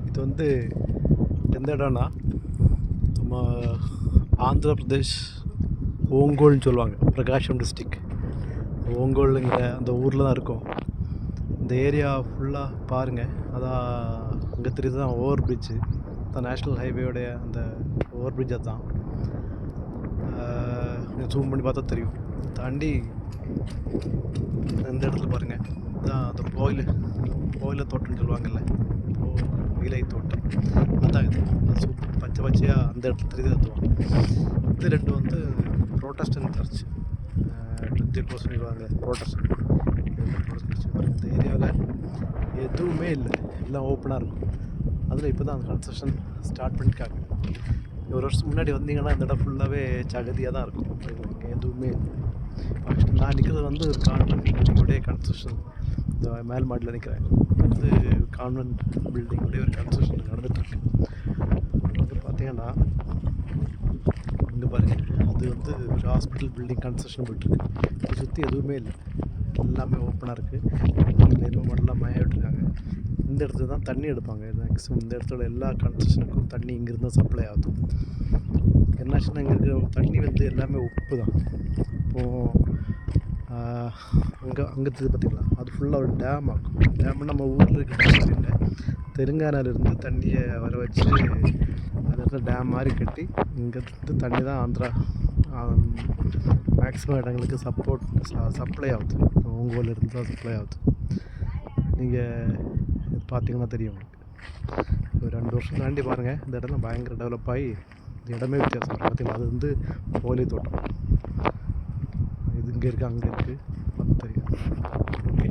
இது வந்து எந்த இடம்னா நம்ம ஆந்திர பிரதேஷ் ஓங்கோல்னு சொல்லுவாங்க, பிரகாஷம் டிஸ்ட்ரிக். ஓங்கோலுங்கிற அந்த ஊரில் தான் இருக்கும். இந்த ஏரியா ஃபுல்லாக பாருங்கள். அதான் அங்கே தெரியுது தான் ஓவர் பிரிட்ஜு, தான் நேஷ்னல் ஹைவேயோடைய அந்த ஓவர் பிரிட்ஜ். அதுதான் ஜூம் பண்ணி பார்த்தா தெரியும். தாண்டி இந்த இடத்துல பாருங்கள், தான் அந்த கோயிலை தோட்டம்னு சொல்லுவாங்கல்ல, இலை தோட்டம். அதான் இது சூப்பர் பச்சை பச்சையாக அந்த இடத்துல தெரியுது. அதுவும் இது ரெண்டும் வந்து ப்ரோட்டஸ்டன்ட் சர்ச், 20% சொல்லுவாங்க ப்ரோட்டஸ்டன்ட். இந்த ஏரியாவில் எதுவுமே இல்லை, எல்லாம் ஓப்பனாக இருக்கும். அதில் இப்போ தான் அந்த கன்ஸ்ட்ரக்ஷன் ஸ்டார்ட் பண்ணியிருக்காங்க. ஒரு வருஷம் முன்னாடி வந்தீங்கன்னா இந்த இடம் ஃபுல்லாகவே சகதியாக தான் இருக்கும், எதுவுமே இல்லை. நான் நிற்கிறது வந்து ஒரு கான்வென்ட் பில்டிங்குடைய கன்ஸ்ட்ரக்ஷன். இந்த மேல் மாடியில் நிற்கிறேன். வந்து கான்வென்ட் பில்டிங்குடைய ஒரு கன்ஸ்ட்ரக்ஷன் நடந்துகிட்ருக்கு. வந்து பார்த்தீங்கன்னா இங்கே பாருங்கள், அது வந்து ஒரு ஹாஸ்பிட்டல் பில்டிங் கன்ஸ்ட்ரக்ஷன் போயிட்டுருக்கு. இதை சுற்றி எதுவுமே இல்லை, எல்லாமே ஓப்பனாக இருக்குது. எல்லாம் மய விட்டுருக்காங்க. இந்த இடத்துல தான் தண்ணி எடுப்பாங்க மேக்ஸிமம். இந்த இடத்துல எல்லா கன்ஸ்ட்ரக்ஷனுக்கும் தண்ணி இங்கேருந்து தான் சப்ளை ஆகுது. என்னாச்சுன்னா இங்கே இருக்கிற தண்ணி வந்து எல்லாமே உப்பு தான். இப்போது அங்கே தெரியுது பார்த்திங்களா, அது ஃபுல்லாக ஒரு டேம் ஆகும். டேம் நம்ம ஊரில் இருக்கிற இல்லை, தெலுங்கானாவிலேருந்து தண்ணியை வர வச்சு அந்த இடத்துல டேம் மாதிரி கட்டி இங்கேருந்து தண்ணி தான் ஆந்திரா மேக்ஸிமம் இடங்களுக்கு சப்ளை ஆகுது. ஓங்கோலிருந்து தான் சப்ளை ஆகுது. நீங்கள் பார்த்தீங்கன்னா தெரியும் உங்களுக்கு. ஒரு 2 வருஷம் தாண்டி பாருங்கள், இந்த இடம்லாம் பயங்கர டெவலப் ஆகி இந்த இடமே வித்தியாசம் வரும். பார்த்தீங்களா, அது வந்து ஓலை தோட்டம். இது இங்கே இருக்குது, அங்கே இருக்குது, தெரியும். ஓகே.